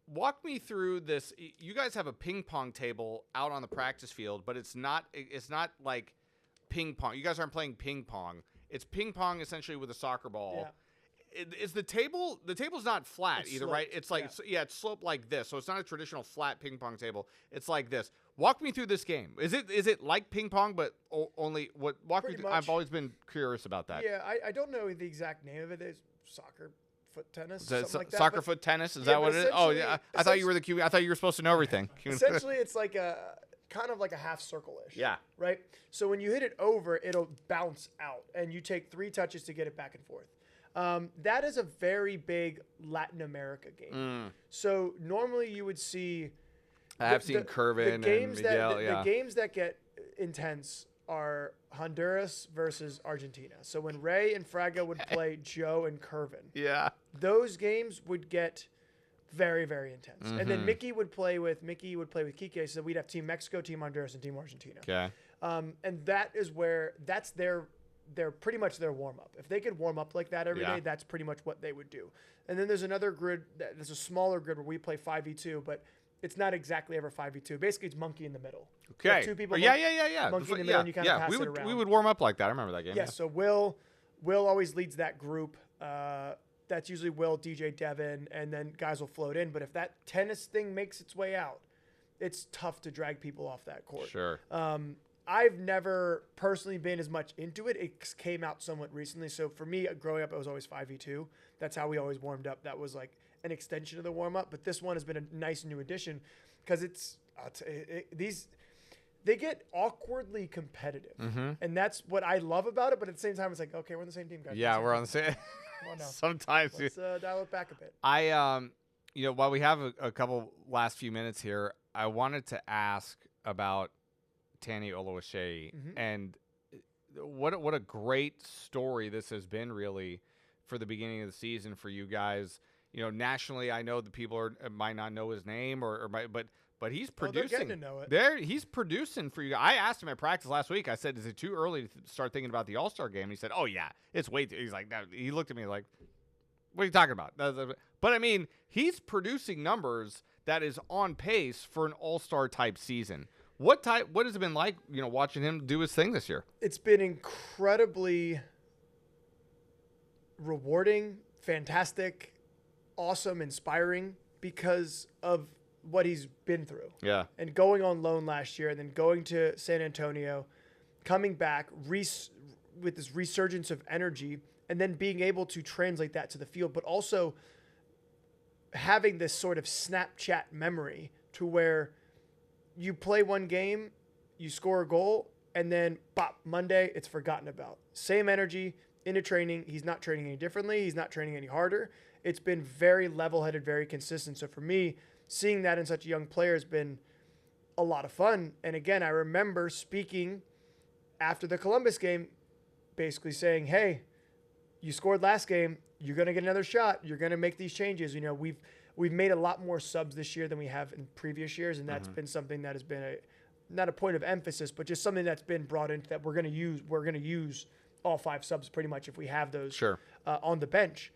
Walk me through this. You guys have a ping pong table out on the practice field, but it's not like ping pong. You guys aren't playing ping pong. It's ping pong essentially with a soccer ball. Yeah. Is the table's not flat It's either, sloped, right? It's like yeah. it's sloped like this, so it's not a traditional flat ping pong table. It's like this. Walk me through this game. Is it like ping pong, but only what? Walk me Pretty through. much. I've always been curious about that. Yeah, I don't know the exact name of it. It's soccer foot tennis, Is it something like that. soccer but foot tennis? Is yeah, that what but it is? Oh, essentially- yeah. I thought you were the QB. I thought you were supposed to know everything. Essentially, it's like a kind of like a half circle-ish. Yeah. Right? So when you hit it over, it'll bounce out, and you take 3 touches to get it back and forth. That is a very big Latin America game. So normally you would see... I've seen Curvin and games Miguel, the games that get intense are Honduras versus Argentina. So when Ray and Fraga would play Joe and Curvin, Yeah. those games would get very, very intense. And then Mickey would play with Kike, so we'd have Team Mexico, Team Honduras, and Team Argentina. Okay. And that is where that's their pretty much their warm up. If they could warm up like that every day, that's pretty much what they would do. And then there's another grid, there's a smaller grid where we play 5v2, but it's not exactly ever 5v2. Basically, it's monkey in the middle. You have Okay. 2 people. Yeah. Monkey in the middle, and you kind of pass we it would around. we would warm up like that. I remember that game. Yeah, so Will always leads that group. That's usually Will, DJ, Devin, and then guys will float in. But if that tennis thing makes its way out, it's tough to drag people off that court. Sure. I've never personally been as much into it. It came out somewhat recently. So for me, growing up, it was always 5v2. That's how we always warmed up. That was like an extension of the warm-up. But this one has been a nice new addition because they get awkwardly competitive. And that's what I love about it. But at the same time, it's like, okay, we're on the same team, guys. Yeah, we're on the same. Come on now. Sometimes. Let's dial it back a bit. While we have a couple last few minutes here, I wanted to ask about Tani Oluwaseyi and what a great story this has been, really, for the beginning of the season for you guys. Nationally, I know the people might not know his name but he's producing. They're getting to know it. He's producing for you. I asked him at practice last week. I said, "Is it too early to start thinking about the All-Star game?" And he said, "Oh yeah, it's way too." He's like, no. He looked at me like, "What are you talking about?" But I mean, he's producing numbers that is on pace for an All-Star type season. What has it been like, watching him do his thing this year? It's been incredibly rewarding fantastic, awesome, inspiring because of what he's been through. Yeah. And going on loan last year and then going to San Antonio, coming back with this resurgence of energy, and then being able to translate that to the field, but also having this sort of Snapchat memory to where you play one game, you score a goal, and then bop, Monday, it's forgotten about. Same energy into training. He's not training any differently. He's not training any harder. It's been very level-headed, very consistent. So for me, seeing that in such a young player has been a lot of fun. And again, I remember speaking after the Columbus game, basically saying, hey, you scored last game. You're going to get another shot. You're going to make these changes. You know, we've made a lot more subs this year than we have in previous years, and that's been something that has been not a point of emphasis, but just something that's been brought into that we're going to use. We're going to use all 5 subs pretty much if we have those on the bench.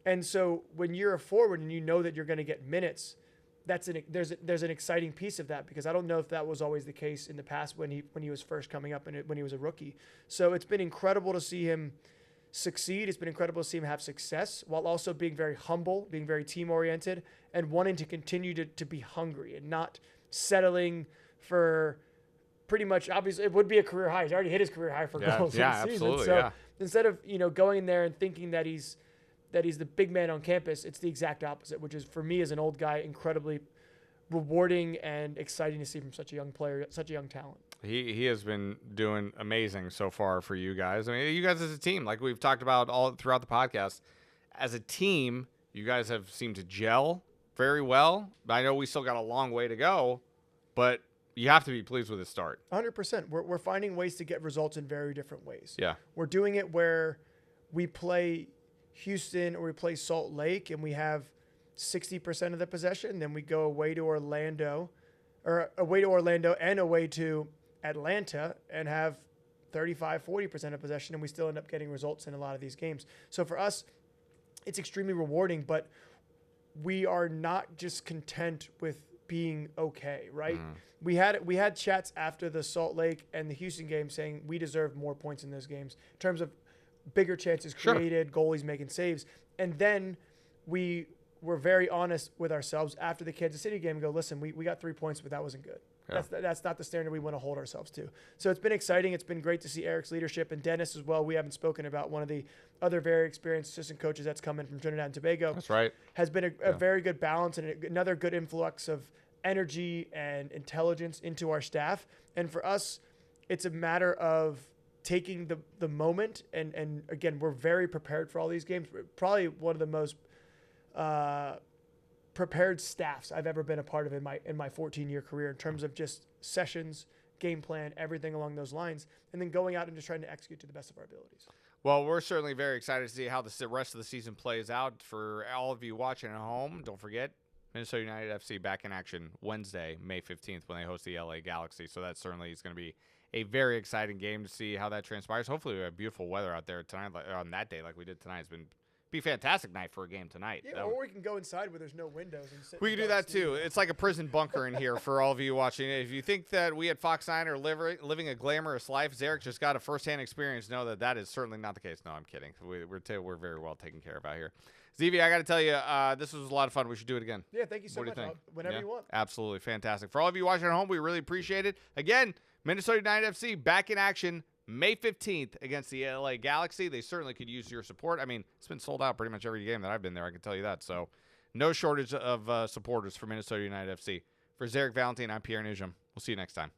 And so when you're a forward and you know that you're going to get minutes, there's an exciting piece of that, because I don't know if that was always the case in the past when he was first coming up and when he was a rookie. So it's been incredible to see him succeed. It's been incredible to see him have success while also being very humble, being very team oriented, and wanting to continue to be hungry and not settling for pretty much, obviously it would be a career high. He's already hit his career high for goals in the season. Absolutely, so instead of, going in there and thinking that he's the big man on campus, it's the exact opposite, which is, for me as an old guy, incredibly rewarding and exciting to see from such a young player, such a young talent. He has been doing amazing so far for you guys. I mean, you guys as a team, like we've talked about all throughout the podcast, as a team, you guys have seemed to gel very well. I know we still got a long way to go, but you have to be pleased with the start. 100%. We're finding ways to get results in very different ways. Yeah. We're doing it where we play Houston or we play Salt Lake and we have 60% of the possession. Then we go away to Orlando and away to Atlanta and have 35, 40% of possession, and we still end up getting results in a lot of these games. So for us, it's extremely rewarding, but we are not just content with being okay, right? We had chats after the Salt Lake and the Houston game saying we deserve more points in those games in terms of bigger chances created, goalies making saves. And then we were very honest with ourselves after the Kansas City game and go, listen, we got 3 points, but that wasn't good. Yeah. That's not the standard we want to hold ourselves to. So it's been exciting. It's been great to see Eric's leadership, and Dennis as well. We haven't spoken about one of the other very experienced assistant coaches that's come in from Trinidad and Tobago. That's right. Has been a very good balance and another good influx of energy and intelligence into our staff. And for us, it's a matter of taking the moment. And again, we're very prepared for all these games. We're probably one of the most prepared staffs I've ever been a part of in my 14-year career in terms of just sessions, game plan, everything along those lines, and then going out and just trying to execute to the best of our abilities. Well, we're certainly very excited to see how the rest of the season plays out. For all of you watching at home, don't forget, Minnesota United FC back in action Wednesday, May 15th, when they host the LA Galaxy. So that certainly is going to be a very exciting game to see how that transpires. Hopefully we have beautiful weather out there tonight, on that day like we did tonight. It's been be a fantastic night for a game tonight. Yeah, or we can go inside where there's no windows and sit. We can do that too. It's like a prison bunker in here for all of you watching. If you think that we at Fox 9 are living a glamorous life, Zarek just got a firsthand experience. Know that is certainly not the case. No, I'm kidding. We're very well taken care of out here. ZV, I got to tell you, this was a lot of fun. We should do it again. Yeah, thank you so much. Whenever you want. Absolutely fantastic. For all of you watching at home, we really appreciate it. Again, Minnesota United FC back in action May 15th against the LA Galaxy. They certainly could use your support. I mean, it's been sold out pretty much every game that I've been there, I can tell you that. So no shortage of supporters for Minnesota United FC. For Zarek Valentin, I'm Pierre Noujaim. We'll see you next time.